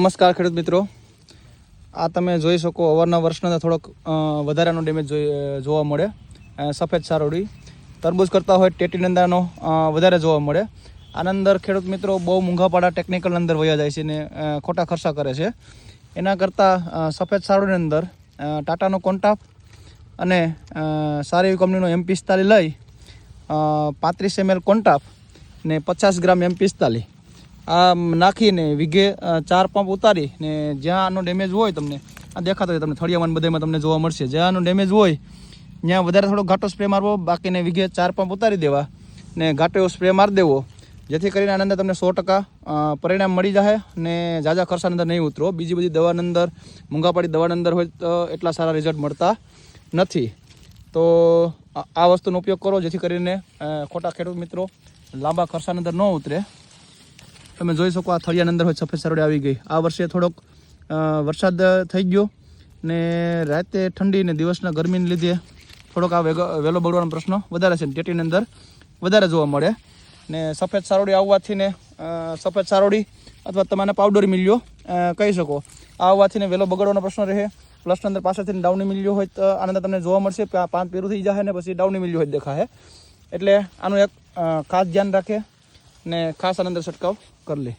નમસ્કાર ખેડૂત મિત્રો, આ તમે જોઈ શકો અવારના વર્ષના થોડોક વધારાનો ડેમેજ જોવા મળે. સફેદ સારોડી તરબૂચ કરતા હોય ટેટીનંદાનો વધારે જોવા મળે. આના અંદર ખેડૂત મિત્રો બહુ મૂંઘાપાડા ટેકનિકલ અંદર વયા જાય છે ને ખોટા ખર્ચા કરે છે. એના કરતાં સફેદ સારોડીની અંદર ટાટાનો કોન્ટાપ અને સારી એવી કંપનીનો M45 લઈ 35 ml કોન્ટાપ ને 50 ગ્રામ M45 આ નાખીને વીઘે 4 પંપ ઉતારી ને જ્યાં આનો ડેમેજ હોય તમને આ દેખાતો હોય તમને થળિયામાં બધામાં તમને જોવા મળશે. જ્યાં આનો ડેમેજ હોય ત્યાં વધારે થોડો ઘાટો સ્પ્રે મારવો, બાકીને વીઘે 4 પંપ ઉતારી દેવા ને ઘાટો એવો સ્પ્રે મારી દેવો, જેથી કરીને આના અંદર તમને 100% પરિણામ મળી જાય ને ઝાઝા ખર્ચાની અંદર નહીં ઉતરો. બીજી બધી દવાની અંદર મૂંઘાપાડી દવાની અંદર હોય તો એટલા સારા રિઝલ્ટ મળતા નથી. તો આ વસ્તુનો ઉપયોગ કરો જેથી કરીને ખોટા ખેડૂત મિત્રો લાંબા ખર્ચાની અંદર ન ઉતરે. તમે જોઈ શકો આ થળિયાની અંદર હોય સફેદ સારોડી આવી ગઈ. આ વર્ષે થોડોક વરસાદ થઈ ગયો ને રાતે ઠંડી ને દિવસના ગરમીને લીધે થોડોક આ વહેલો બગડવાનો પ્રશ્ન વધારે છે. ટેટીની અંદર વધારે જોવા મળે ને સફેદ સારોડી આવવાથી ને સફેદ સારોડી અથવા તમારે પાવડર મિલ્યો કહી શકો આવવાથી ને વહેલો બગડવાનો પ્રશ્ન રહે. પ્લસની અંદર પાછળથી ડાઉની મિલ્યો હોય તો આના અંદર તમને જોવા મળશે પાન પીરું થઈ જાય ને પછી ડાઉની મિલ્યો હોય દેખાશે. એટલે આનું એક ખાસ ધ્યાન રાખે ને ખાસ આના અંદર છંટકાવ કરી લે.